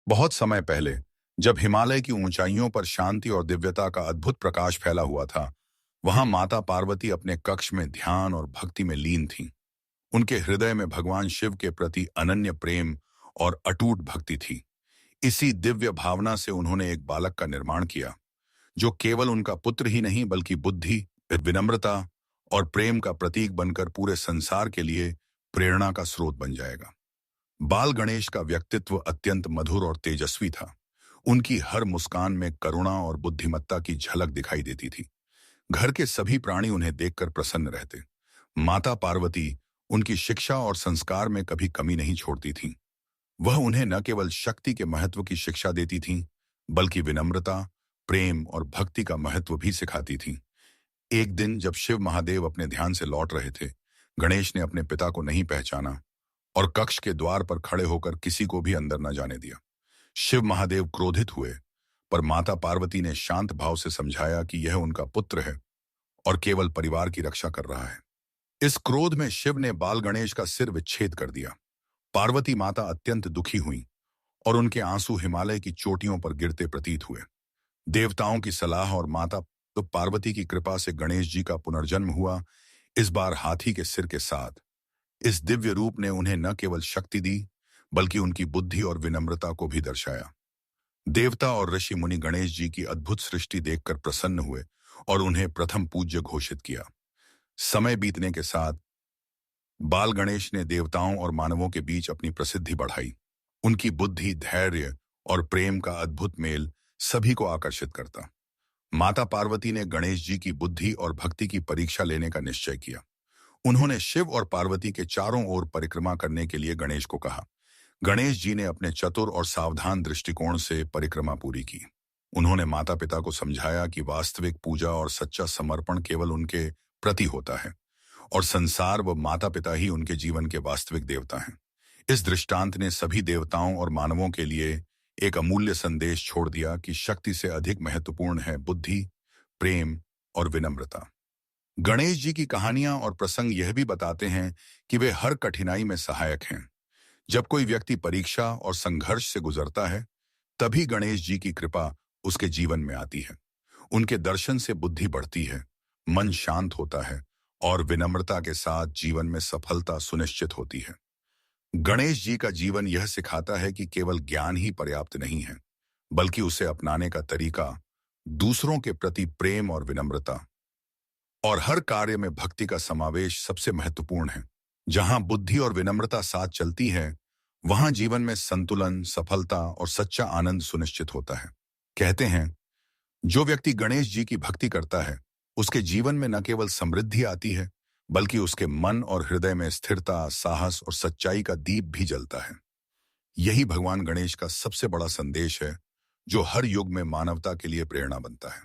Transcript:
बहुत समय पहले, जब हिमालय की ऊंचाइयों पर शांति और दिव्यता का अद्भुत प्रकाश फैला हुआ था, वहां माता पार्वती अपने कक्ष में ध्यान और भक्ति में लीन थीं। उनके हृदय में भगवान शिव के प्रति अनन्य प्रेम और अटूट भक्ति थी। इसी दिव्य भावना से उन्होंने एक बालक का निर्माण किया, जो केवल उनका पुत्र ही नहीं बल्कि बुद्धि, विनम्रता और प्रेम का प्रतीक बनकर पूरे संसार के लिए प्रेरणा का स्रोत बन जाएगा। बाल गणेश का व्यक्तित्व अत्यंत मधुर और तेजस्वी था। उनकी हर मुस्कान में करुणा और बुद्धिमत्ता की झलक दिखाई देती थी। घर के सभी प्राणी उन्हें देखकर प्रसन्न रहते। माता पार्वती उनकी शिक्षा और संस्कार में कभी कमी नहीं छोड़ती थीं। वह उन्हें न केवल शक्ति के महत्व की शिक्षा देती थीं, बल्कि विनम्रता, प्रेम और भक्ति का महत्व भी सिखाती थीं। एक दिन जब शिव महादेव अपने ध्यान से लौट रहे थे, गणेश ने अपने पिता को नहीं पहचाना और कक्ष के द्वार पर खड़े होकर किसी को भी अंदर न जाने दिया। शिव महादेव क्रोधित हुए, पर माता पार्वती ने शांत भाव से समझाया कि यह उनका पुत्र है और केवल परिवार की रक्षा कर रहा है। इस क्रोध में शिव ने बाल गणेश का सिर विच्छेद कर दिया। पार्वती माता अत्यंत दुखी हुई और उनके आंसू हिमालय की चोटियों पर गिरते प्रतीत हुए। देवताओं की सलाह और माता तो पार्वती की कृपा से गणेश जी का पुनर्जन्म हुआ, इस बार हाथी के सिर के साथ। इस दिव्य रूप ने उन्हें न केवल शक्ति दी, बल्कि उनकी बुद्धि और विनम्रता को भी दर्शाया। देवता और ऋषि मुनि गणेश जी की अद्भुत सृष्टि देखकर प्रसन्न हुए और उन्हें प्रथम पूज्य घोषित किया। समय बीतने के साथ बाल गणेश ने देवताओं और मानवों के बीच अपनी प्रसिद्धि बढ़ाई। उनकी बुद्धि, धैर्य और प्रेम का अद्भुत मेल सभी को आकर्षित करता। माता पार्वती ने गणेश जी की बुद्धि और भक्ति की परीक्षा लेने का निश्चय किया। उन्होंने शिव और पार्वती के चारों ओर परिक्रमा करने के लिए गणेश को कहा। गणेश जी ने अपने चतुर और सावधान दृष्टिकोण से परिक्रमा पूरी की। उन्होंने माता पिता को समझाया कि वास्तविक पूजा और सच्चा समर्पण केवल उनके प्रति होता है और संसार व माता पिता ही उनके जीवन के वास्तविक देवता हैं। इस दृष्टांत ने सभी देवताओं और मानवों के लिए एक अमूल्य संदेश छोड़ दिया कि शक्ति से अधिक महत्वपूर्ण है बुद्धि, प्रेम और विनम्रता। गणेश जी की कहानियां और प्रसंग यह भी बताते हैं कि वे हर कठिनाई में सहायक हैं। जब कोई व्यक्ति परीक्षा और संघर्ष से गुजरता है, तभी गणेश जी की कृपा उसके जीवन में आती है। उनके दर्शन से बुद्धि बढ़ती है, मन शांत होता है और विनम्रता के साथ जीवन में सफलता सुनिश्चित होती है। गणेश जी का जीवन यह सिखाता है कि केवल ज्ञान ही पर्याप्त नहीं है, बल्कि उसे अपनाने का तरीका, दूसरों के प्रति प्रेम और विनम्रता और हर कार्य में भक्ति का समावेश सबसे महत्वपूर्ण है। जहां बुद्धि और विनम्रता साथ चलती है, वहां जीवन में संतुलन, सफलता और सच्चा आनंद सुनिश्चित होता है। कहते हैं, जो व्यक्ति गणेश जी की भक्ति करता है, उसके जीवन में न केवल समृद्धि आती है, बल्कि उसके मन और हृदय में स्थिरता, साहस और सच्चाई का दीप भी जलता है। यही भगवान गणेश का सबसे बड़ा संदेश है, जो हर युग में मानवता के लिए प्रेरणा बनता है।